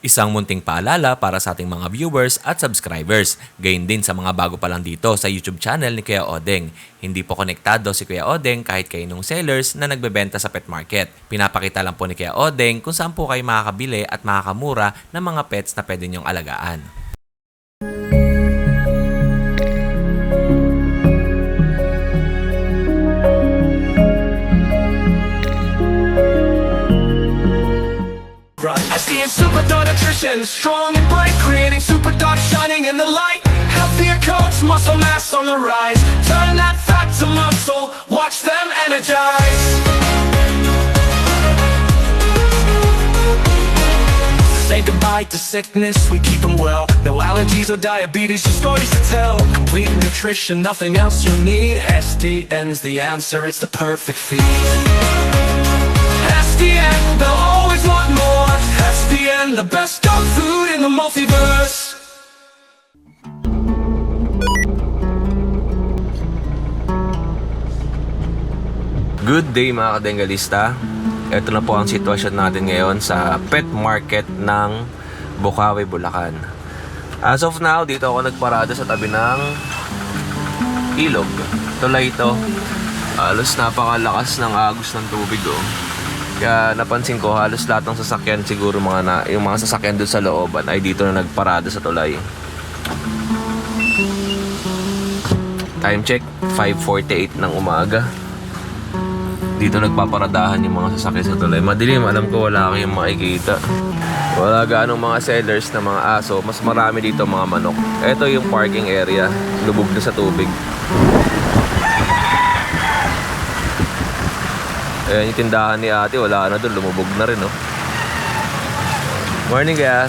Isang munting paalala para sa ating mga viewers at subscribers. Gayon din sa mga bago pa lang dito sa YouTube channel ni Kuya Odeng. Hindi po konektado si Kuya Odeng kahit kaninong sellers na nagbebenta sa pet market. Pinapakita lang po ni Kuya Odeng kung saan po kayo makakabili at makakamura ng mga pets na pwede niyong alagaan. Super Dog Nutrition, strong and bright, creating super dog shining in the light. Healthier coats, muscle mass on the rise. Turn that fat to muscle, watch them energize. Say goodbye to sickness, we keep them well. No allergies or diabetes, just stories to tell. Complete nutrition, nothing else you need. SDN's the answer, it's the perfect feed. SDN, they'll always want more. SDN, the best dog food in the multiverse. Good day mga kadengalista. Ito na po ang sitwasyon natin ngayon sa pet market ng Bocaue, Bulacan. As of now, dito ako nagparada sa tabi ng ilog. Tulay ito. Halos napakalakas ng agos ng tubig oh. Kaya napansin ko halos lahat ng sasakyan siguro yung mga sasakyan doon sa looban ay dito na nagparada sa tulay. Time check, 5:48 ng umaga. Dito nagpaparadahan yung mga sasakyan sa tulay. Madilim, alam ko wala kayong makikita. Wala gaanong mga sellers na mga aso. Mas marami dito mga manok. Ito yung parking area. Lubog na sa tubig. Ayan yung tindahan ni ate, wala na doon, lumubog na rin oh. Morning kaya.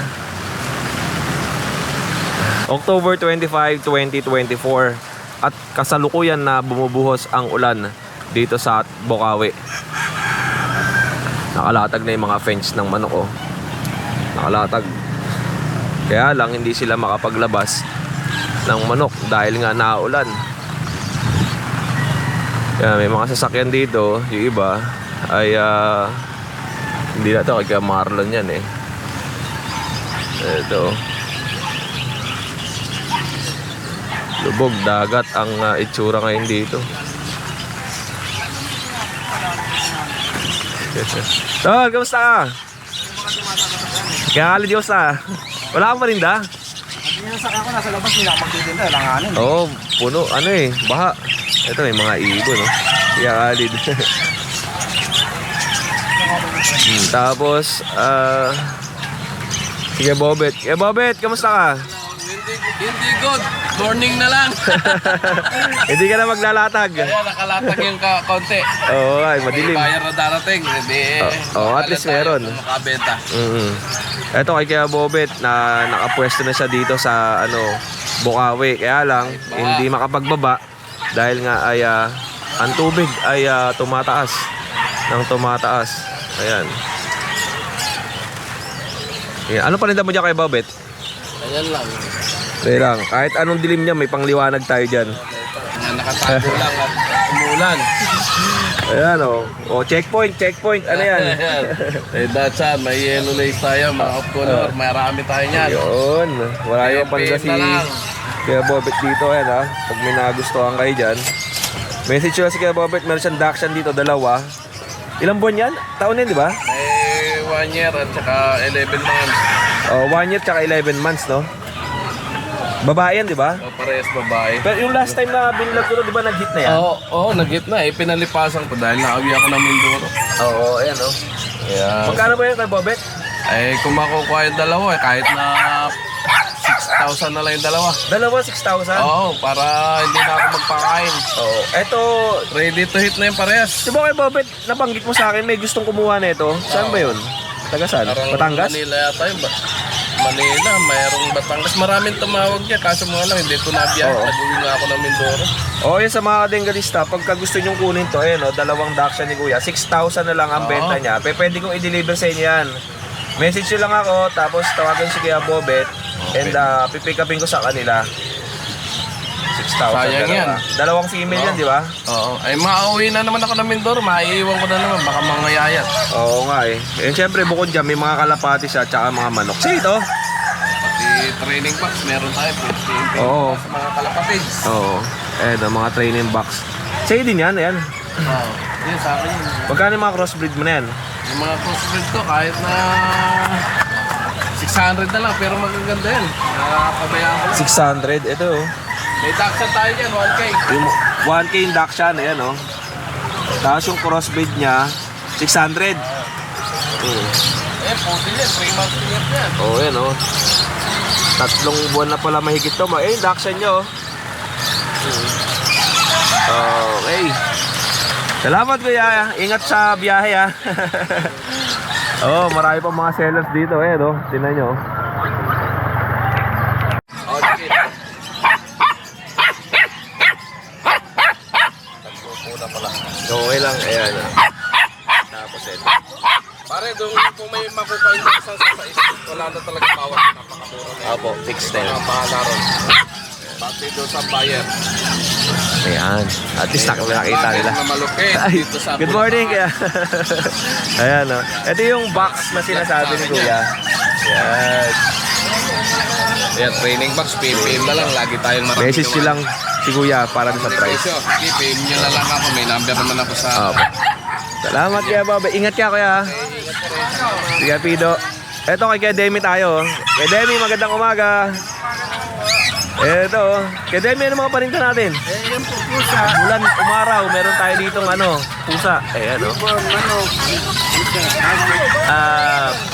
October 25, 2024 at kasalukuyan na bumubuhos ang ulan dito sa Bocaue. Nakalatag na yung mga fence ng manok oh. Nakalatag. Kaya lang hindi sila makapaglabas ng manok dahil nga naulan. Kaya may mga sasakyan dito, yung iba ay hindi na ito, kaya Marlon yan eh. Ito lubog, dagat ang itsura ngayon dito. Tol, kamusta ka? Kaya kali Diyos ah. Wala kang marinda? Hindi yung sakyan ko nasa labas, nila magtitinda, langanin. Oo, puno, ano eh, baha. Ito may mga ibon no. Kaya kalid. Tapos sige Bobet. Bobet, kamusta ka? Hindi good. Morning na lang. Hindi ka na maglalatag. Kaya nakalatag yung konti. Oo, ay madilim. Bayar na darating. Hindi. At least meron. Makabenta. Ito kay Kuya Bobet na nakapwesto na siya dito sa Bocaue. Kaya lang hindi makapagbaba dahil nga ay ang tubig ay tumataas ng tumataas. Ayan. Ano pa rin mo dyan kay Bobet? Ayan lang. Ayan lang. Kahit anong dilim niya, may pangliwanag tayo dyan. Nakatago lang at umulan. Ayan o. O, checkpoint. Ano yan? Eh, that's may yellow lace tayo, mga off color. Marami tayo niyan. Yun. Wala yung panda si Kuya Bobet dito. Ayan ha. Pag may nagustuhan kayo dyan. Message nyo si Kuya Bobet. Meron siyang Dachshund dito, dalawa. Ilang buwan yan? Taon yan, di ba? May 1 year at saka 11 months. O, 1 year tsaka 11 months, no? Babae yan, di ba? O, parehas babae. Pero yung last time na binilog ko, di ba nag-hit na yan? Oo, nag-hit na eh. Pinalipasan ko dahil naawi ako ng Mindoro. Oo, ayan o. Kaya, Magkano ba yan kay Bobet? eh, kung makukuha yung dalawa eh, kahit na 6,000 na lang yung dalawa. Dalawa, 6,000? Oo, para hindi na ako magpakain. Oo. Eto, Ready to hit na yung parehas. di ba kay Bobet, nabanggit mo sa akin, may gustong kumuha na ito. Saan ba yun? Taga saan? Parang Batangas? Manila yata yun ba? Manila, mayroong Batangas. Maraming tumawag niya, kaso mga lang, hindi ko nabiyahe. Oo. Nag-uwi nga ako ng Mindoro. Oo, yun sa mga kadengalista, pagka gusto nyong kunin to, ayan o, dalawang Dachshund ni Kuya, 6,000 na lang ang Oo. benta niya. Pwede kong i-deliver sa inyo yan. Message nyo lang ako, tapos tawagan si Kuya Bobet, and pipick upin ko sa kanila. 6,000. Sayang yan. Dalawang female yan, di ba? Oo. Ay, mauwi na naman ako ng Mindoro. Maiiwan ko na naman. Baka mangayayat. Oo nga eh. Eh, syempre, bukod dyan, may mga kalapati siya, tsaka mga manok. Sige ito. Pati training box, meron tayo. Oo. Sa mga kalapatid. Oo. Eh, mga training box. Sige din yan, ayan. Oo. Yun, sa akin yun. Magkano yung mga crossbreed mo na yan? Yung mga crossbreed ko, kahit na 600 na lang, pero magaganda yan. Nakapabayaan ko lang. 600. Ito oh. May Dachshund tayo dyan, 1K. Yung 1K yung Dachshund, ayan oh. Tapos yung crossbreed niya, 600. Eh, puti yan, 3 months to year yan. Oo, yan oh. 3 buwan na pala mahigit to. Eh, yung Dachshund niya oh. Okay. Salamat kuya. Ingat sa biyahe ah. Oh, marami pa mga sellers dito eh, no? Tingnan nyo. Okay lang, ayan. Tapos ito. Pare, kung may makupain na isang sa isip, wala na talaga bawat. Napakamura na yan. Opo, fixed na yun. Mga bahala ron. Pati doon sa buyer. Ayan. At least nakita nila. Na malupit Ay, dito sa good morning kaya. Ayan o. Ito yung box na sinasabi ni Kuya. Ayan. Yan, training box, PM na lang. Lagi tayong marami. Message nyo lang si Kuya para sa price. Sige, PM nyo na lang ako. May number naman ako sa... Opo. Salamat kaya Bob. Ingat ka Kuya. Sige Pido. Ito kay Kuya Demi tayo. Kuya Demi, magandang umaga. Ito, kaya Demi, ano mga paninda natin? Yan po pusa. Bulan, umaraw, meron tayo ditong pusa. Ano?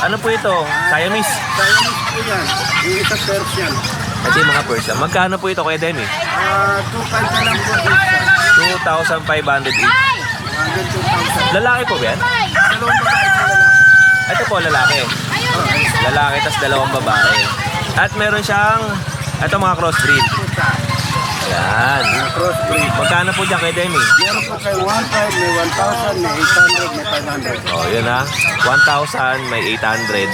Ano po ito? Siamese. Chinese po yan. Yung isa Persian. Ito yung mga Persian. Magkano po ito, Kuya Demi? 2,500 na lang po isa. 2,500 each. Hanggang 2,000. Lalaki po ba yan? Dalawang babae sa lalaki. Ito po, lalaki. Lalaki, tas 2 babae. At meron siyang, ito mga crossbreed. Pusa. Yan. Crossbreed. Magkano po dyan, Kuya Demi? Meron po kayo 1,500, may 1,000, may 800, may 500. Oh, yun ha. 1,000, may 800.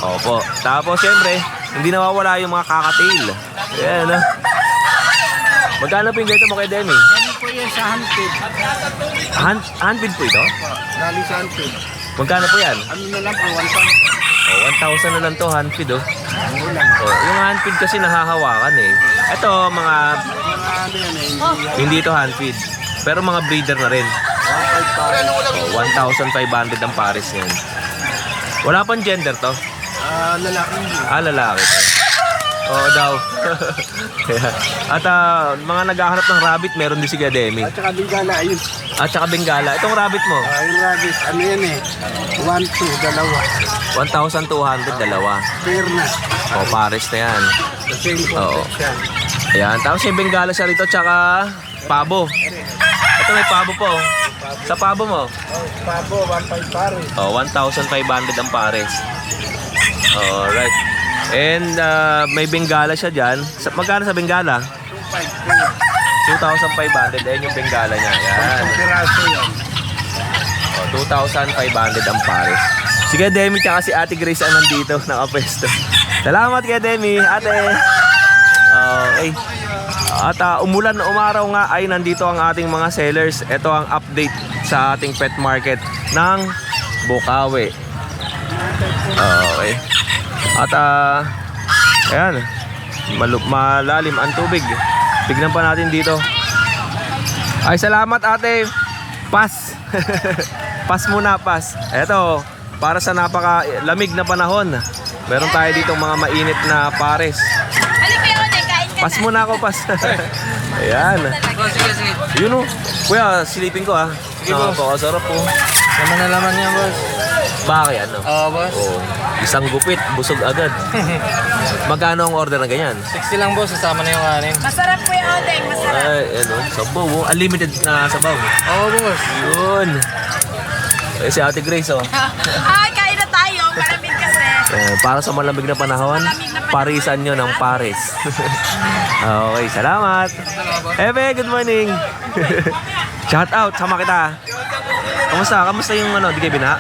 Opo. Tapos, syempre, hindi nawawala yung mga kakatail. Ayan ha. Magkano po yung ganito mo, Kuya Demi? Yan po yan sa handpid. Handfeed po ito? Galing sa handpid. Magkano po yan? Ano na lang po, 1,000. Oh, 1,000 na lang to, handfeed oh. Ano lang. Oh, yung handfeed kasi nahahawakan eh. Ito, mga Mga ano yan eh, hindi to handfeed. Pero mga breeder na rin. 1,500. Oh, 1,500 ang pares yan. Wala pang gender to. Lalaki yun. Lalaki to. Oo daw. Kaya, at mga naghahanap ng rabbit, meron din si Kuya Demi. At saka bigala, ayun. At saka Bengala. Itong rabbit mo, Yung rabbit, ano yan eh. 1, 2, dalawa. 1,200, dalawa. Pair na. O, pares na yan. The same po. Oo. Siya. Ayan, tapos may Bengala siya rito, tsaka pabo. Ito may pabo po. Sa pabo mo, Pabo, 1,500 pare. oh, 1,500 ang pares. Alright. And may Bengala siya dyan. Magkano sa Bengala? 2,500. Ayan yung Bengala niya. Ayan. Ang piraso yan. Oh, 2,500 ang pares. Si Kuya Demi tsaka si Ate Grace ang nandito, nakapesto. Salamat Kuya Demi, ate. Okay. At umulan na umaraw nga ay nandito ang ating mga sellers. Ito ang update sa ating pet market ng Bukawi. Okay. At ayan, malalim ang tubig. Tignan pa natin dito. Ay, salamat ate. Pass. Pass muna, pass. Eto, para sa napaka-lamig na panahon, meron tayo dito mga mainit na pares. Pass muna ako, pass. Ayan. Yun o. Kuya, silipin ko ah. Sige po. Sarap po. Naman na laman niya, boss. Bakit ano? Oo, boss. Oh, isang gupit, busog agad. Magkano ang order na ganyan? 60 lang, boss. Kasama na yung kanin. Masarap po yung odeng, masarap. Ay, ano, sabaw. Oh. Unlimited na sabaw. Oo, boss. Yun. Eh, si Ate Grace, oh. Ay, kain na tayo. Malamig kasi. Para sa malamig na panahon, parisan nyo ng pares. Okay, salamat. Ebe, good morning. Shout out, sama kita. Kamusta? Kamusta yung di kayo binaha?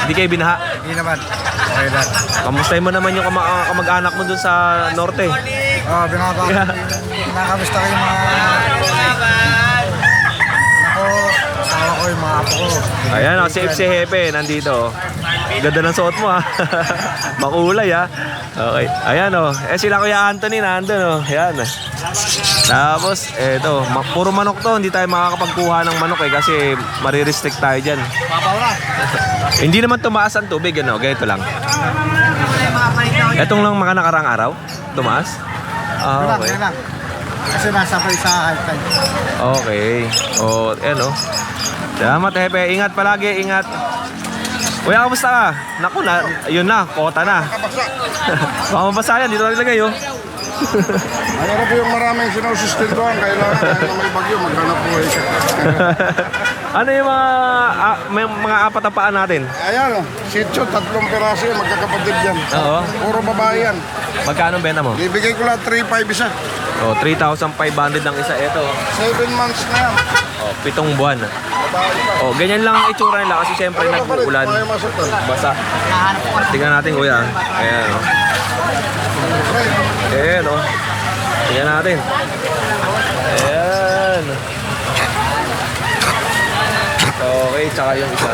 Hindi kayo binaha? Hindi naman. Okay na. Kamustahin mo naman yung kamag-anak mo dun sa norte? Kinakamusta ko yung mga ako, asawa ko, yung mga apo ko. Ayan, oh, safe si Hepe, nandito. Ganda ng suot mo, ha. Makulay, ha. Okay. Ayan, oh. Sila Kuya Anthony, nandun, oh. Ayan. Tapos, eto, puro manok to. Hindi tayo makakapagkuha ng manok, kasi marirestrict tayo dyan. Hindi naman tumaas ang tubig, ano. Ganito lang. Etong lang mga nakarang araw? Tumaas? Ah, okay. Yun lang. Kasi nasabay sa high tide. Okay. O, oh, salamat, Hepe. Ingat palagi, ingat. Kuya, kamusta ka? Naku na, yun na, kota na. Baka mabasa yan, dito nilagay, oh. Ano po yung maraming sinusustentuhan, kailangan na may bagyo, maghanap po siya. Ano yung may mga apat na paan natin? Ayan, sityo, 3 piraso yung magkakapatid yan. Oo. Puro babae yan. Magkano benta mo? Bibigay ko lang 3,500 isa. Oh, 3,500 ang isa. Ito, 7 months na yan. oh, 7 buwan. Babae pa. Oh, ganyan lang ang itsura nila kasi siyempre nag-uulan. Ayaw masuktan. Basa. Tingnan natin, kuya. Ayan, oh. Ayan, oh. Tingnan natin. Ayan. Okay, tsaka yung isa.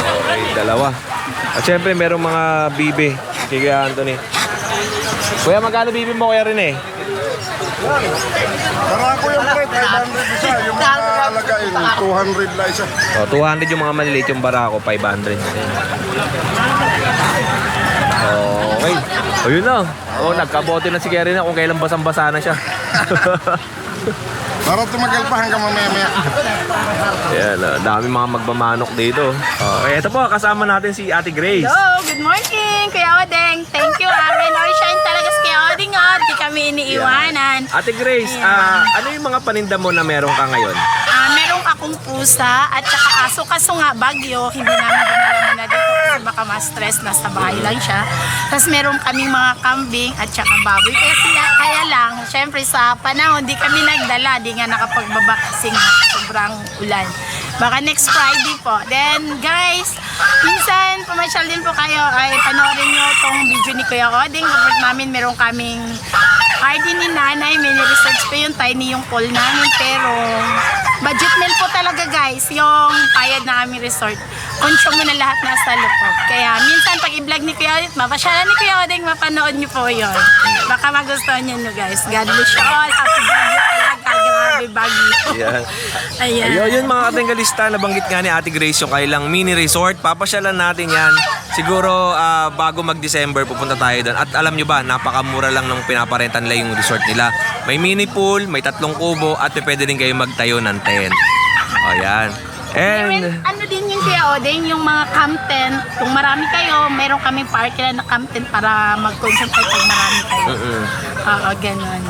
Okay, dalawa. At syempre, merong mga bibe. Kaya Anthony. Kuya, magkano bibe mo, Kuya Rene? Tara ko yung pre, 500 isa. Yung mga alagain, 200 la isa. Oh, 200 yung mga maliliit, yung barako, 500. Okay. O, yun na. Oh, nagkabote na si Kuya Rene kung kailan basang-basa na siya. Para tumagal pa hanggang mamaya-maya. Ayan, dami mga magmamanok dito. Okay, ito po, kasama natin si Ate Grace. Hello, good morning, Kuya Odeng. Thank you, Rain or Shine talaga si Kuya Odeng. Di kami iniiwanan. Ate Grace, ano yung mga paninda mo na meron ka ngayon? Merong akong pusa at saka aso. Kaso nga, bagyo, hindi namin dinala muna dito kasi baka ma-stress, nasa bahay lang siya. Tapos meron kaming mga kambing at saka baboy. Kaya lang, syempre sa panahon, di kami nagdala. Di nga nakapagbaba kasi nga sobrang ulan. Baka next Friday po. Then guys, minsan pumasyal din po kayo ay panoorin nyo tong video ni Kuya Odeng. Kapag namin meron kaming RD ni nanay, may research pa yung tiny yung call namin. Pero budget meal po talaga guys, yung payad na aming resort. Consume mo na lahat nasa loob. Kaya minsan pag i-vlog ni Kuya Odeng, mapasyalan ni Kuya Odeng, mapanood nyo po yun. Baka magustuhan nyo guys. God bless you all. Happy Bagyo talaga. Grabe Bagyo. Ayan. Ayan. Ayun, yun mga katinggalista, nabanggit nga ni Ate Grace yung kailang mini resort. Papasyalan natin yan. Siguro bago mag-December pupunta tayo doon. At alam nyo ba, napakamura lang nung pinaparenta nila yung resort nila. May mini pool, may 3 kubo, at pwede din kayo magtayo ng tent. O yan. And Ano din yung Kuya Odeng, yung mga camp tent. Kung marami kayo, meron kaming parking na camp tent para mag-concentrate pag marami kayo. Oo, ganun.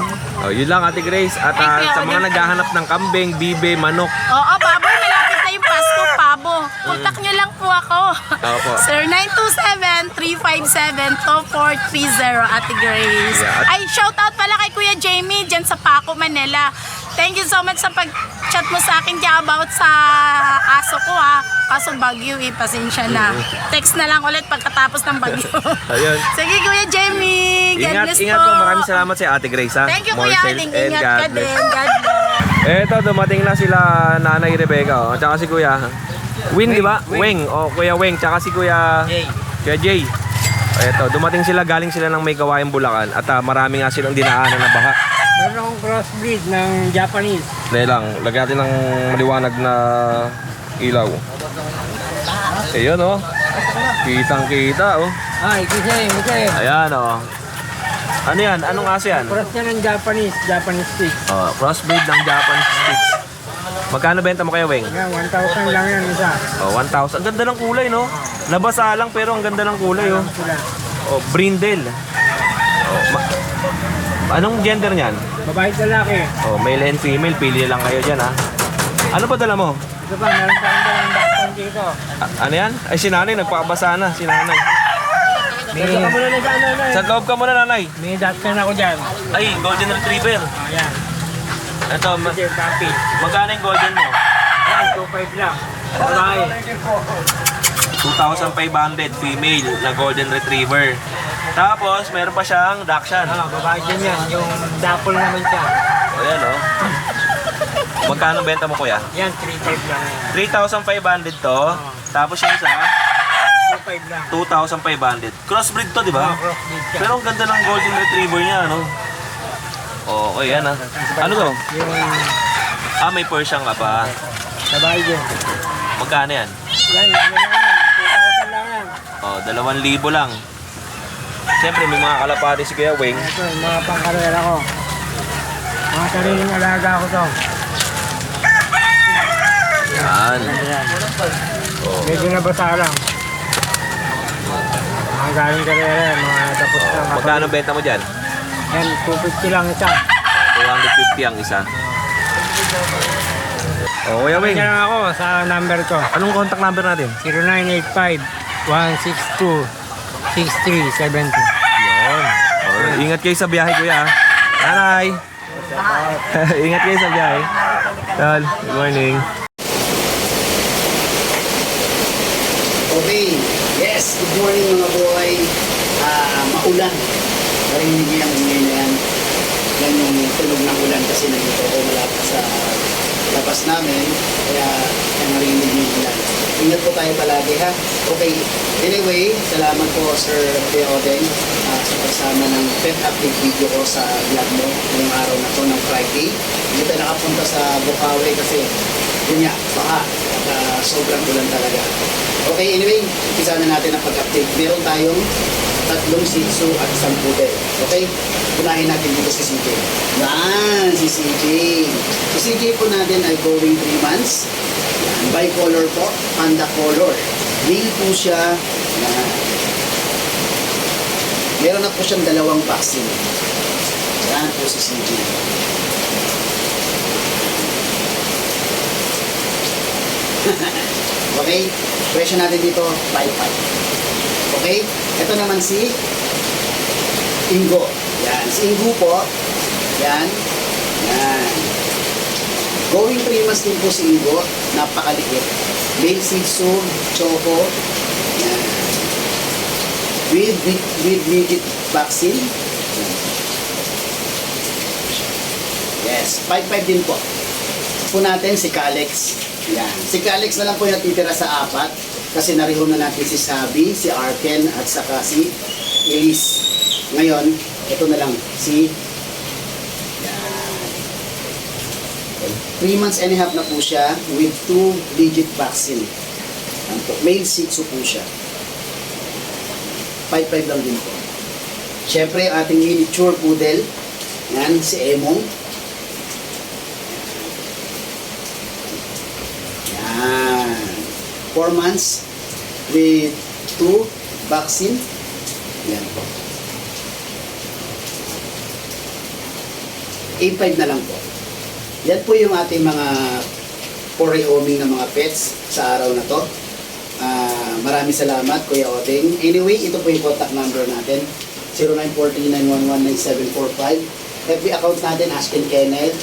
yun lang Ate Grace. At Thank you, sa mga Ate. naghahanap ng kambing, bibe, manok, Oo, baboy, malapit na yung Pasko, Pabo. Contact nyo lang po ako. Opo. Sir, 927-357-2430, Ate Grace. Yeah. Ay, shout out pala kay Kuya Jamie dyan sa Paco, Manila. Thank you so much sa pag-chat mo sa akin kaya about sa aso ko ha. Kaso bagyo pasensya na. Text na lang ulit pagkatapos ng bagyo. Ayun. Sige Kuya Jamie, God Ingat, bless ingat po. po. Maraming salamat sa Ate Grace, ha? Thank you More Kuya safe Odeng, and ingat God ka bless. din. God bless. Eto, dumating na sila Nanay Rebecca, at saka si Kuya Win, di ba? Weng. O, Kuya Weng, tsaka si Kuya Jay. Eto, dumating sila, galing sila ng May Kawayan, Bulacan. At marami nga silang dinaanan na baha. Meron akong crossbreed ng Japanese. Dahil lang, lagyan natin ng maliwanag na ilaw. Ayun, oh. Kitang-kita, oh. Ay, kasi. Ayan, oh. Ano yan? Anong aso yan? Cross niya ng Japanese stick. Oh, crossbreed ng Japanese Spitz. Magkano benta mo kayo, Weng? Yan, 1,000 lang yan isa. Oh, 1,000. Ang ganda ng kulay, no? Nabasa lang pero ang ganda ng kulay, oh. Sila. Oh, brindle. Oh, anong gender niyan? Babae at lalaki. Oh, male and female. Pili lang kayo dyan, ha? Ano pa dala mo? Ito pa, meron pa rin dalang background dito. Ano yan? Ay, si nanay. Nagpakabasa na. Si nanay. May ka muna na dyan, nanay. Sa loob ka muna, nanay. May dachshund ako dyan. Ay, golden retriever. Ayan. Ito, Kasi papi. magkano yung golden mo? Ayan, 2,500 lang. Babae. 2,500 female na golden retriever. Tapos, meron pa siyang Dachshund. Babae dyan yan. Yung dapol naman siya. Ayan, oh. Magkano benta mo, kuya? Yan, 3.5 lang yan. 3,500 to. Tapos yung isa, 2.5 lang. 2,500. Crossbreed to, di ba? Crossbreed siya. Pero ang ganda ng golden retriever niya, ano? Okay, yan ah. Ano to? Yung May Persian ka pa. babae dyan. Magkano yan? Yan, ano lang yan. 2,000 lang yan. 2,000 lang. Siyempre, may mga kalapati si Kuya Weng. Ito, yung mga pangkarera ko. Mga sariling alaga ko to. Yan. Ayan. Medyo nabasa lang. Mga galing karera, mga tapos lang. Magkano benta mo dyan? Yan, 250 lang isa. 250 ang isa. Kuya Weng. Kaya lang ako sa number ko. Anong contact number natin? 0985-162-6370. Yun. Ingat kayo sa biyahe, Kuya. Nanay. Ingat kayo sa biyahe. Tol, good morning. Okay, yes, good morning mga boy. Maulan. Narinig niyo yung ingay na yan. Yan yung tunog ng ulan kasi nandito ako malapit sa labas namin. Kaya narinig niyo yung ulan. Ingat po tayo palagi ha. Okay, anyway, salamat po Sir Teodeng sa pagsama ng pet update video ko sa vlog mo ngayong araw na to ng Friday. Hindi tayo nakapunta sa Bukawi kasi yun nga, baka sobrang ulan talaga. Okay, anyway, umpisa na natin ang pag-update. Meron tayong 3 Shih Tzu at 1 Poodle. Okay? Unahin natin dito si CJ. Yan, si CJ. Si CJ po natin ay going 3 months. Yan, bicolor po, panda color. Male po siya. Yan. Meron na po siyang 2 vaccine. Yan po si CJ. Okay? Presyo natin dito, 5.5. Okay? Ito naman si Ingo. Yan. Si Ingo po. Yan. Yan. Going 3 months din po si Ingo. Napakaliit. Male Shih Tzu, Choco. Yan. With midget vaccine. Yes. 5.5 din po. Po natin si Calex. Yan. Si Calex na lang po yung natitira sa 4 kasi narihon na natin si Sabi, si Arken at saka si Elise. Ngayon, ito na lang si yan. 3 months and a half na po siya with 2 digit vaccine. Yan po. Male Shih Tzu po siya. 5.5 lang din po. Siyempre, ating miniature poodle. Yan, si Emong. Yan. 4 months with 2 vaccine. Yan po. 8.5 na lang po. Yan po yung ating mga for rehoming na mga pets sa araw na to. Maraming salamat Kuya Odeng. Anyway, ito po yung contact number natin. 0943-911-9745. FB account natin, Askin Kenneth.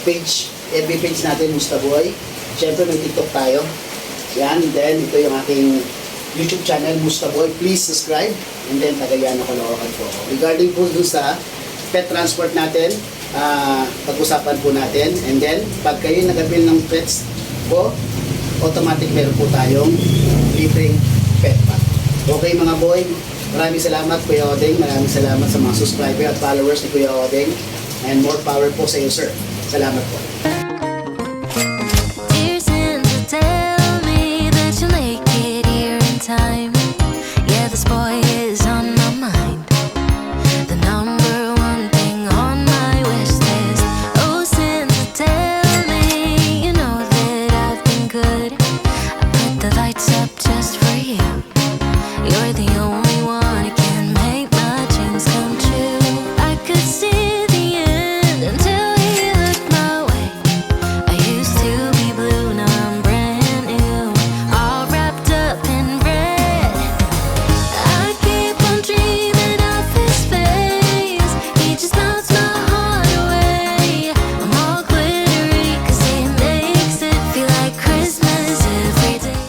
FB page natin, Mustaboy. Siyempre may TikTok tayo. Yan, then ito yung aking YouTube channel, Mustaboy. Please subscribe. And then Tagayano Caloocan po. Regarding po dun sa pet transport natin, pag-usapan po natin. And then, pag kayo nag-avail ng pets po, automatic meron po tayong libreng pet pack. Okay mga boy, maraming salamat Kuya Odeng. Maraming salamat sa mga subscriber at followers ni Kuya Odeng. And more power po sa iyo, sir. Salamat po. Dear Santa, tell me that you'll make it here in time. Yeah, this boy is on my mind. The number one thing on my wish list. Oh, Santa, tell me you know that I've been good. I put the lights up just for you. You're the only one who can make my dreams come true. I could see the end until you looked my way. I used to be blue, now I'm brand new, all wrapped up in red. I keep on dreaming of his face. He just melts my heart away. I'm all glittery 'cause he makes it feel like Christmas every day.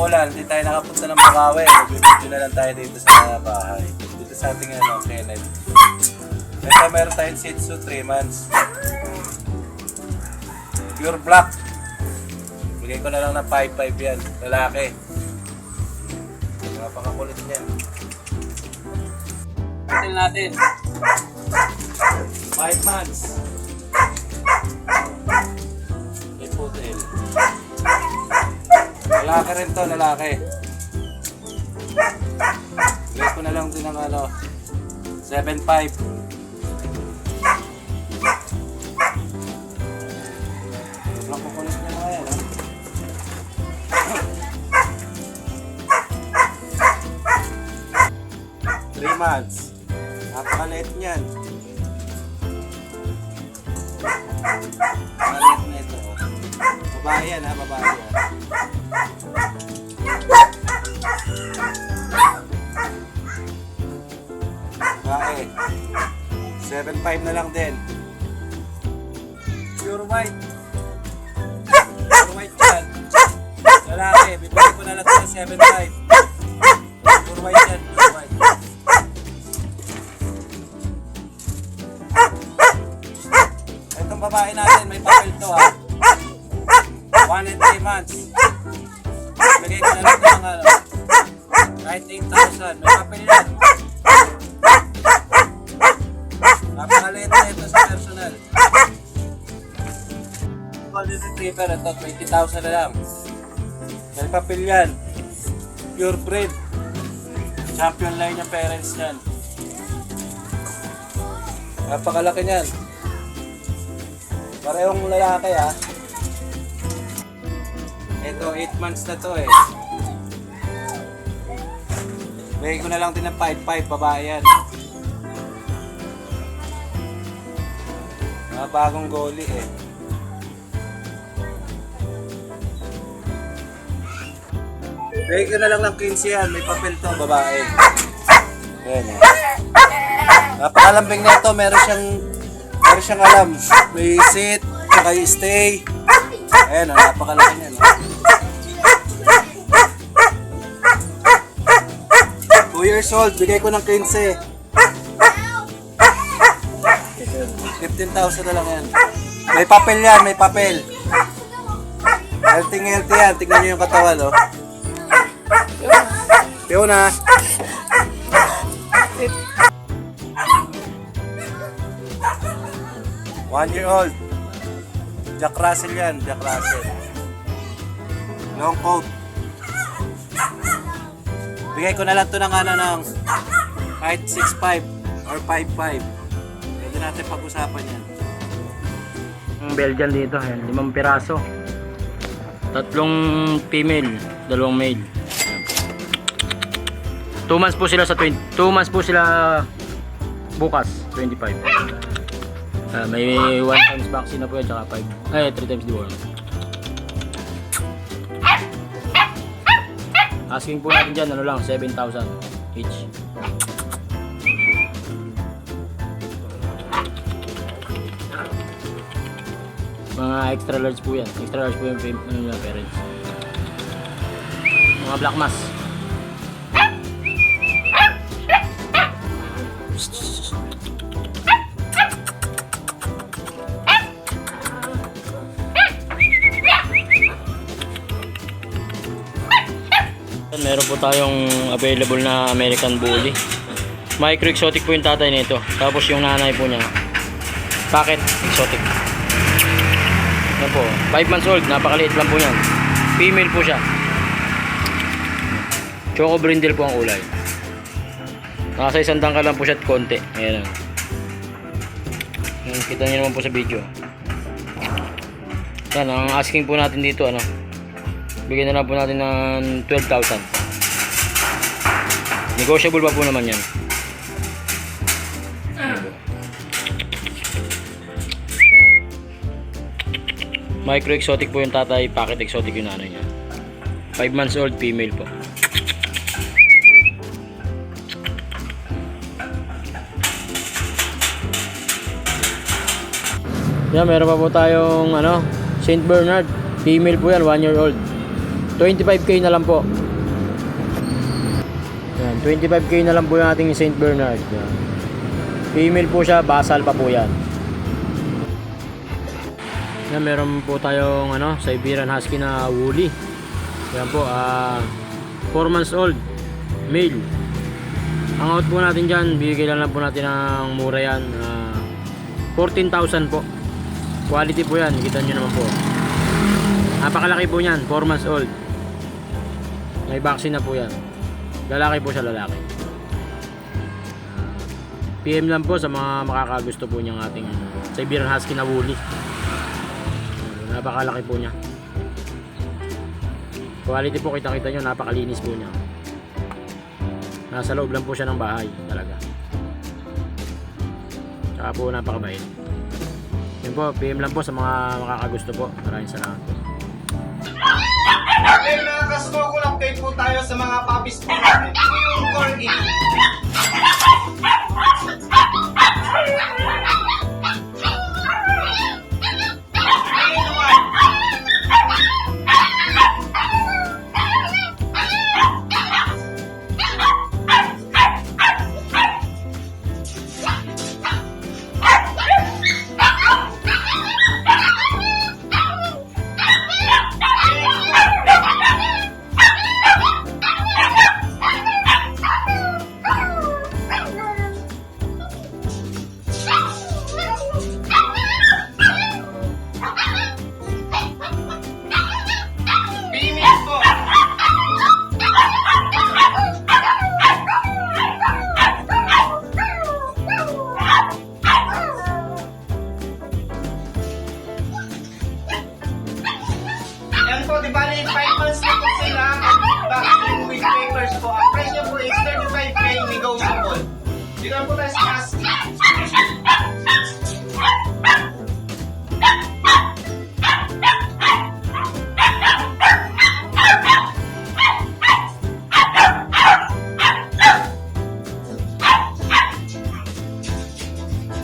umuulan, hindi tayo nakapunta ng Bukawi. Mag-video na lang tayo dito sa bahay. Dito sa ating Kenneth. Ito meron tayong Shih Tzu 3 months. Pure black. Bigay ko na lang ng 5-5 yan. Lalaki. Napakakulit niyan. Hotel natin. 5 months. Hotel. Lalaki rin to, lalaki. Bigay ko na lang din ng 7.5. Sobrang kukulit niya na yan, 3 months. Napakaliit niyan. Maliit na ito. Babae yan, babae yan. Babae. 7.5 na lang din. Pure white. Pure white yan. Lalaki, bibigay ko na lang ito ng 7.5. Pure white yan, pure white. Itong babae natin, may papel to 1 and 3 months. Bigay ko na lang ito ng kahit 8,000. May papel yan. Napakaliit na ito sa personal. Golden Retriever, ito 20,000 na lang. May papel yan. Pure breed. Champion line yung parents yan. Napakalaki niyan. Parehong lalaki Ito 8 months na to Bigay ko na lang din ng 5.5, babae yan. Mga bagong goalie Bigay ko na lang ng 15 yan, may papel to, babae. Ayan Napakalambing na ito, meron siyang alam. May sit, saka stay. Ayan napakalaki niyan 2 years old, bigay ko ng 15. 15,000 na lang yan. May papel yan, may papel. Healthy yan, tignan nyo yung katawan Tiyo na. 1 year old. Jack Russell yan, Jack Russell. Long coat. Bigay ko na lang ito ng kahit 6.5 or 5.5. Pwede natin pag-usapan yan. Ang Belgian dito, 5 piraso. 3 female, 2 male. 2 months po sila 2 months po sila bukas, 25. May 1 times vaccine na po yan, tsaka 3 times deworm. Asking po natin dyan, 7,000 each. Mga extra large po yan. Extra large po yung parents. Mga black mass. Meron po tayong available na American Bully. Micro exotic po yung tatay nito. Tapos yung nanay po niya, pocket exotic. Yan po, 5 months old, napakaliit lang po yan. Female po siya. Choco brindle po ang kulay. Nasa 1 dangkal lang po siya at konti. Ayan. Kita niyo naman po sa video. Yan, ang asking po natin dito, bigyan na lang po natin ng 12,000. Negotiable pa po naman yan. Micro exotic po yung tatay, pocket exotic yung nanay niya. 5 months old, female po. Yan, meron pa po tayong Saint Bernard, female po yan, 1 year old. 25k na lang po. Yan, 25k na lang po yung ating St. Bernard. Yan. Female po siya, basal pa po yan. Yan, meron po tayong Siberian Husky na woolly. Yan po, 4 months old, male. Ang out po natin dyan, bibigyan lang po natin ng mura yan. 14,000 po. Quality po yan, kita nyo naman po. Napakalaki po yan, 4 months old. May vaccine na po yan. Lalaki po siya, lalaki. PM lang po sa mga makakagusto po niyang ating Siberian Husky na woolly. Napakalaki po niya. Quality po, kita-kita nyo, napakalinis po niya. Nasa loob lang po siya ng bahay talaga. Tsaka po napakabait. Yun po, PM lang po sa mga makakagusto po. Maraming salamat po. Okay, mga kasukul, update po tayo sa mga puppies po natin. Ito yung corgi. Yan po, di ba 5 months na po sila vaccine with papers po. Ang price niya po is 35k negotiable. Dito na po tayo sa Husky.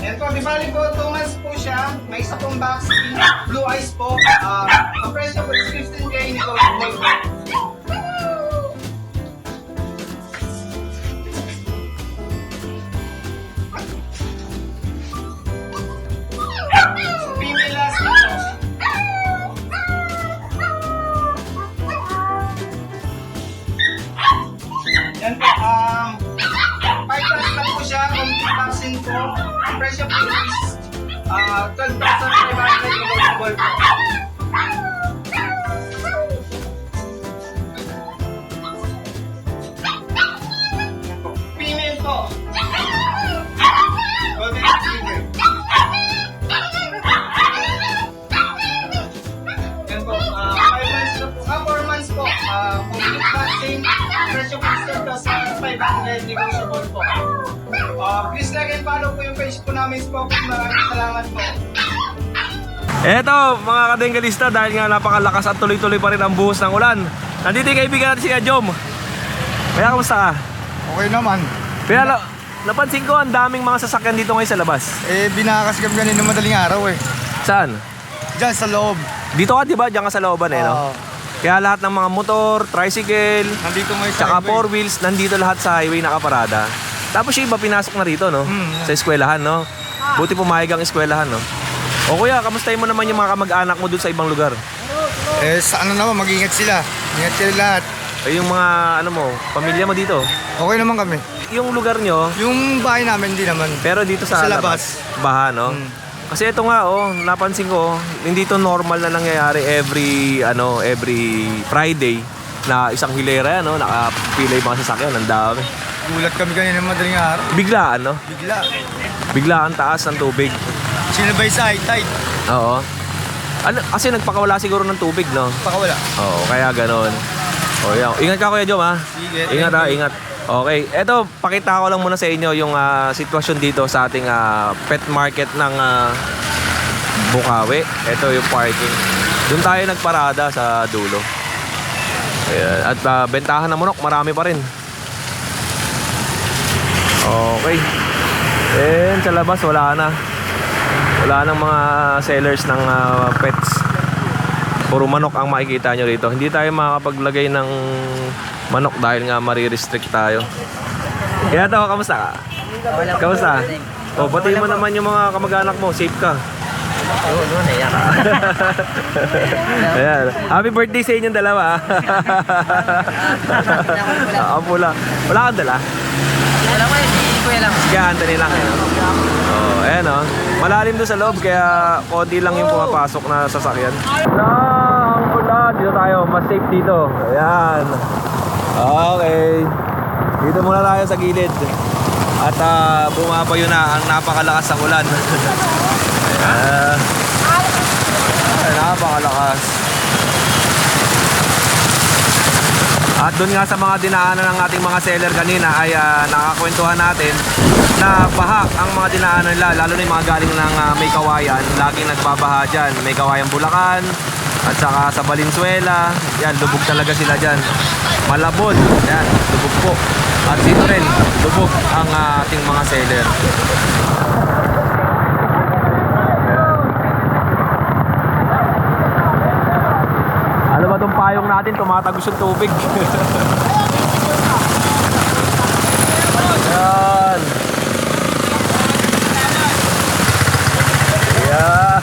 Yan po, di ba po 2 months po siya. May isa pong vaccine. Blue eyes po. Ang price niya po is 15k negotiable po. Female last po. Yan po, 5 months lang po siya, complete vaccine po. Ang presyo po is 12,500 negotiable po. Female po. Golden Retriever. Yan po, 5 months na po, 4 months po. Complete vaccine. Presyo po is 12,500 negotiable po. Please like and follow po yung page po namin, Spoken. Maraming salamat po. Eto mga kadengalista, dahil nga napakalakas at tuloy-tuloy pa rin ang buhos ng ulan. Nandito yung kaibigan natin si Jom. Kaya kamusta ka? Okay naman. Kaya napansin ko ang daming mga sasakyan dito ngayon sa labas. Binakas kami kanina madaling araw Saan? Diyan sa loob. Dito ka, di ba? Diyan ka sa looban no? Kaya lahat ng mga motor, tricycle, Nandito ngayon sa tsaka highway. 4 wheels, nandito lahat sa highway nakaparada. Tapos yung iba pinasok na rito, no? Sa eskwelahan, no? Buti pumayag ang eskwelahan, no? O kuya, kamustahin mo naman yung mga kamag-anak mo dun sa ibang lugar? Sa naman, mag-ingat sila. Ingat sila lahat. Yung mga, pamilya mo dito? Okay naman kami. Yung lugar nyo, Yung bahay namin, hindi naman. pero dito sa, Sa labas. Baha, no? Kasi ito nga, napansin ko, hindi to normal na nangyayari every Friday na isang hilera, no? Nakapila yung mga sasakyan, ang dami. Gulat kami kanina madaling araw. Biglaan, no? Bigla. Biglaan taas ng tubig. Sinabay sa high tide. Oo. Kasi nagpakawala siguro ng tubig, no? Pakawala. Oo, kaya ganon. O, yan. Ingat ka, Kuya Jom, ha? Sige. Ingat, ha? Ingat. Okay. Eto, pakita ko lang muna sa inyo yung sitwasyon dito sa ating pet market ng Bukawi. Ito yung parking. Doon tayo nagparada sa dulo. Ayan. At bentahan ng manok, marami pa rin. Okay. And sa labas, wala na. Wala nang mga sellers ng pets. Puro manok ang makikita nyo rito. Hindi tayo makakapaglagay ng manok dahil nga marirestrict tayo. Kaya to, kamusta ka? Kamusta? O, batiin mo naman yung mga kamag-anak mo. Safe ka. Ayan. Happy birthday sa inyong dalawa. Pula. Wala kang dala? Wala ko si Kuya lang. Sige, Anthony lang. Oh, ayan o. Malalim doon sa loob kaya konti lang yung pumapasok na sasakyan. Ang ulan. Dito tayo. Mas safe dito. Ayan. Okay. Dito muna tayo sa gilid. At bumabayo na ang napakalakas ng ulan. Ayan. Ay, napakalakas. At doon nga sa mga dinaanan ng ating mga seller kanina ay nakakwentuhan natin na baha ang mga dinaanan nila, lalo na yung mga galing ng May Kawayan. Laging nagbabaha dyan. May Kawayan Bulacan at saka sa Valenzuela. Yan, lubog talaga sila dyan. Malabon, yan, lubog po. At dito rin, lubog ang ating mga seller. Ano ba itong payong natin? Tumatagos yung tubig. Ayan. Ayan.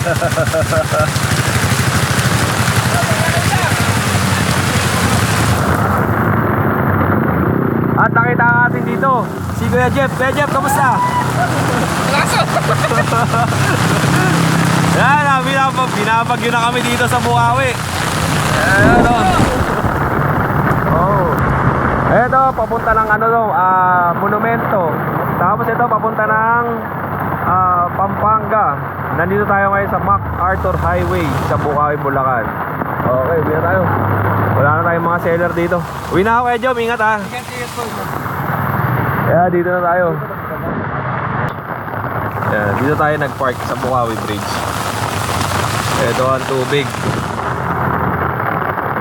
At nakita natin dito si Kuya Jeff. Kuya Jeff, kamusta? Yan, binabagyo na kami dito sa Bukawi. Ayan o. Oh. Eto, papunta ng monumento. Tapos ito, papunta ng Pampanga. Nandito tayo ngayon sa MacArthur Highway sa Bukawi, Bulacan. Okay, bina tayo. Wala na tayong mga seller dito. Uwi na ako, Edjo. Ingat ha. Kaya dito na tayo. Ayan, dito tayo nag-park sa Bukawi Bridge. Ito ang tubig.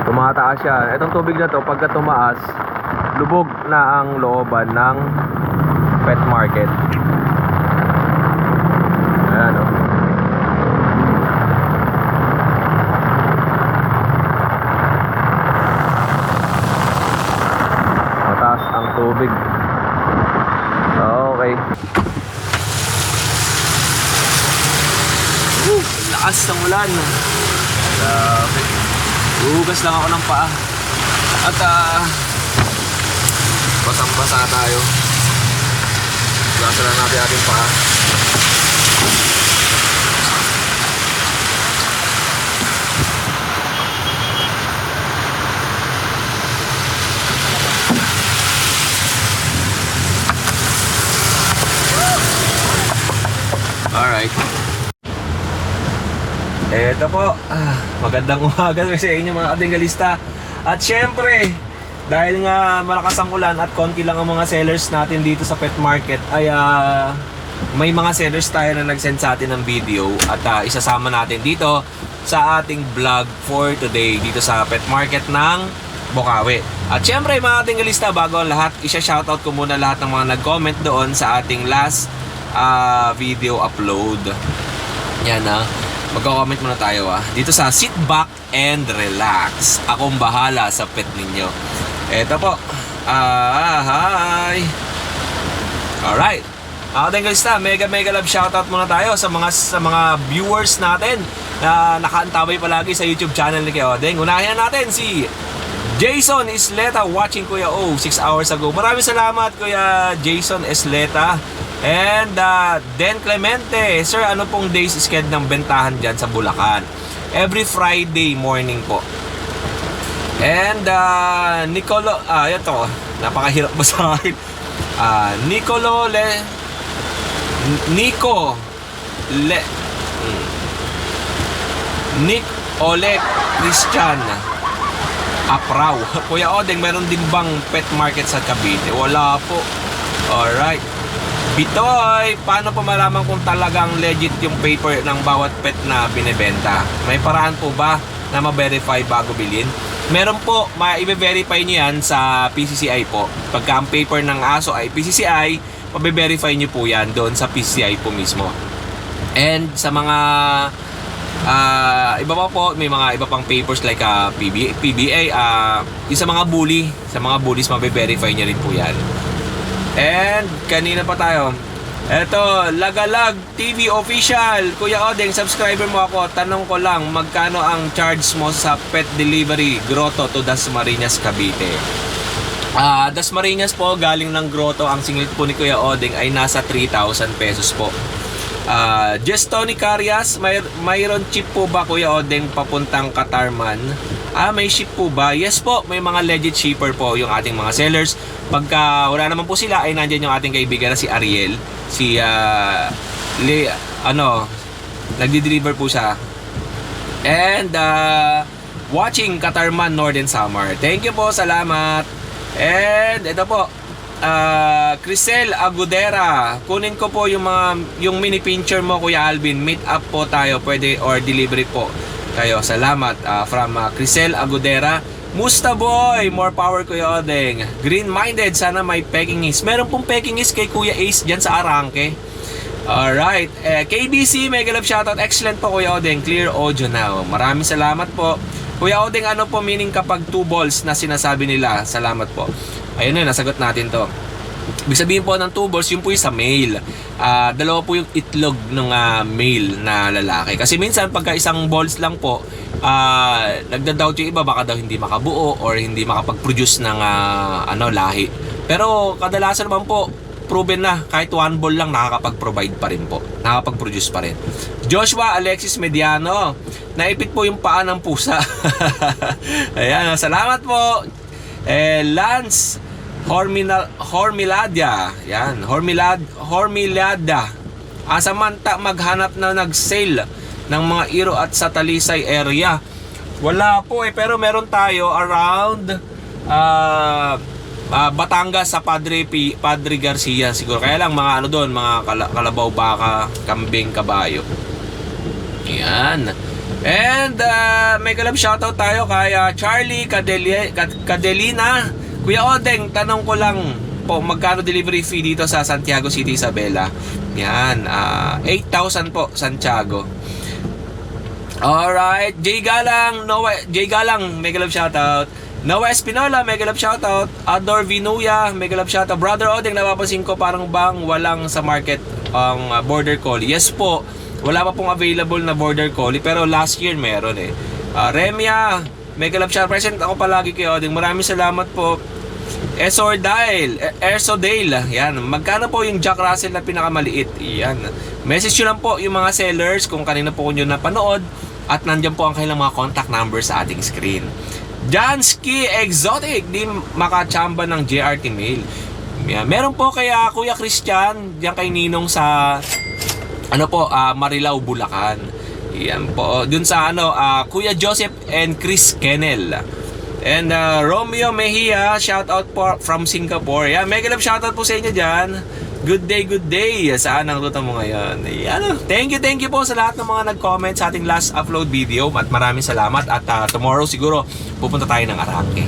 Tumataas siya. Itong tubig na to, pagka tumaas, lubog na ang looban ng pet market. Ayan o. Mataas ang tubig. Okay. Lakas ng ulan. Grabe. Hugas lang ako ng paa. At basang-basa tayo. Hugasan lang natin ating paa. Alright. Eto po, magandang umaga sa inyo mga kadenggalista. At syempre, dahil nga malakas ang ulan at konti lang ang mga sellers natin dito sa pet market, ay may mga sellers tayo na nag-send sa atin ng video at isasama natin dito sa ating vlog for today dito sa pet market ng Bukawi. At syempre mga kadenggalista, bago ang lahat, isa-shoutout ko muna lahat ng mga nag-comment doon sa ating last video upload. Yan magko-comment muna tayo dito sa sit back and relax. Akong bahala sa pet ninyo. Eto po. Hi. Alright. Dengalista, mega love shoutout muna tayo sa mga viewers natin na nakaantabay palagi sa YouTube channel ni Kuya Odeng. Unahin natin si Jason Isleta watching Kuya O 6 hours ago. Maraming salamat Kuya Jason Isleta. And Den Clemente, sir, ano pong days schedule ng bentahan dyan sa Bulacan? Every Friday morning po. And Nicolo, ito, napakahirap mo sa akin. Nick Ole Christian Apraw. Kuya Odeng, meron din bang pet market sa Cavite? Wala po. Alright. Bitoy, paano po malaman kung talagang legit yung paper ng bawat pet na binibenta? May paraan po ba na ma-verify bago bilhin? Meron po, i-verify nyo yan sa PCCI po. Pagka ang paper ng aso ay PCCI, mabe-verify nyo po yan doon sa PCCI po mismo. And sa mga Iba pa po, may mga iba pang papers like PBA, yung sa mga bullies, mabe-verify niya rin po yan. And kanina pa tayo. Eto, Lagalag TV Official. Kuya Odeng, subscriber mo ako. Tanong ko lang, magkano ang charge mo sa pet delivery Grotto to Dasmariñas, Cavite? Dasmariñas po, galing ng Grotto. Ang singil po ni Kuya Odeng ay nasa 3,000 pesos po. Just Tony Carias, mayroon chip po ba Kuya Odeng papuntang Katarman? May ship po ba? Yes po, may mga legit shipper po yung ating mga sellers. Pagka wala naman po sila, ay nandyan yung ating kaibigan na si Ariel. Nagdi-deliver po siya. And watching Katarman Northern Summer. Thank you po, salamat. And ito po, Crisel Agudera, kunin ko po yung mini pincher mo Kuya Alvin. Meet up po tayo, pwede, or delivery po kayo. Salamat. From Crisel Agudera. Musta boy, more power Kuya Odeng. Green minded, sana may Pekingese. Meron pong Pekingese kay Kuya Ace dyan sa Arangke. Alright, KBC, mega love shoutout. Excellent po Kuya Odeng, clear audio now. Maraming salamat po Kuya Odeng. Ano po meaning kapag 2 balls na sinasabi nila? Salamat po. Ayun na, nasagot natin to. Ibig sabihin po ng 2 balls, yun po yung sa male. Dalawa po yung itlog ng male na lalaki. Kasi minsan pagka isang balls lang po, nagda-doubt yung iba, baka daw hindi makabuo or hindi makapag-produce ng lahi. Pero kadalasan naman po, proven na kahit 1 ball lang nakakapag-provide pa rin po. Nakakapag-produce pa rin. Joshua Alexis Mediano, naipit po yung paa ng pusa. Ayan, salamat po. Lance Hormilada. Yan, Hormilada. Samanta maghanap na nag-sale ng mga Iro at sa Talisay area. Wala po pero meron tayo around Batangas sa Padre Garcia siguro. Kaya lang mga doon, mga kalabaw, baka, kambing, kabayo. Yan. And may kalab shoutout tayo kay Charlie Cadelina. Kuya Odeng, tanong ko lang po, magkano delivery fee dito sa Santiago City, Isabela? Yan, 8,000 po, Santiago. Alright, J Galang, mega love shoutout. Noah Espinola, mega love shoutout. Ador Vinuya, mega love shoutout. Brother Odeng, napapansin ko parang bang walang sa market ang border collie. Yes po, wala pa pong available na border collie, pero last year meron Remia, mega love shoutout. Present ako palagi kay Odeng. Maraming salamat po. Ersodale, yan. Magkano po yung Jack Russell na pinakamaliit? Yan. Message nyo lang po yung mga sellers kung kanina po nyo napanood, at nandyan po ang kailang mga contact number sa ating screen. Jansky Exotic, di makachamba ng JRT Mail. Yan. Meron po kaya Kuya Christian, diyan kay Ninong sa Marilao, Bulacan. Yan po. Dun sa Kuya Joseph and Chris Kennel. And Romeo Mejia, shout out po from Singapore. Yeah, mega love shout out po sa inyo dyan. Good day. Saan ang luto mo ngayon? Yan. Thank you po sa lahat ng mga nag-comment sa ating last upload video. At maraming salamat. At tomorrow siguro pupunta tayo ng Arangke.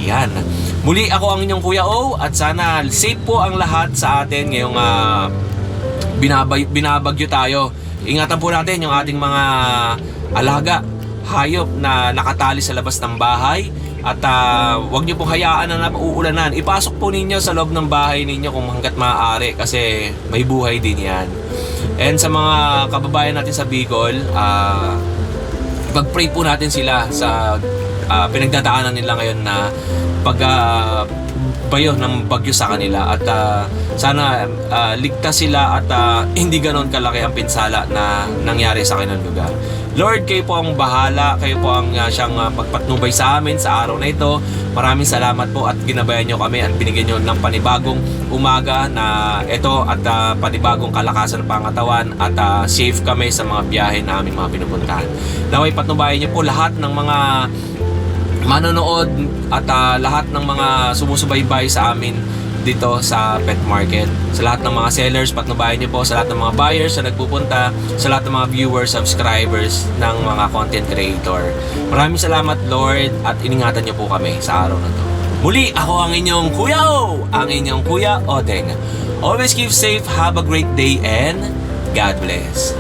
Yan. Muli ako ang inyong Kuya O. At sana safe po ang lahat sa atin ngayong binabagyo tayo. Ingatan po natin yung ating mga alaga, hayop na nakatali sa labas ng bahay. At wag niyo pong hayaan na uuulanan. Ipasok po ninyo sa loob ng bahay ninyo kung hanggat maaari, kasi may buhay din yan. And sa mga kababayan natin sa Bicol, pag-pray po natin sila sa pinagdadaanan nila ngayon na bayo ng bagyo sa kanila. At sana ligtas sila at hindi ganon kalaki ang pinsala na nangyari sa kanilang lugar. Lord, kayo po ang bahala, kayo po ang siyang pagpatnubay sa amin sa araw na ito. Maraming salamat po at ginabayan nyo kami at binigyan nyo ng panibagong umaga na ito at panibagong kalakasan ng pangatawan at safe kami sa mga biyahe na aming mga pinupuntahan. Naway patnubayan nyo po lahat ng mga manonood at lahat ng mga sumusubaybay sa amin dito sa pet market. Sa lahat ng mga sellers, patnubayan niyo po. Sa lahat ng mga buyers na nagpupunta, sa lahat ng mga viewers, subscribers ng mga content creator. Maraming salamat Lord at iningatan niyo po kami sa araw na to. Muli, ako ang inyong Kuya O, ang inyong Kuya Odeng. Always keep safe, have a great day, and God bless.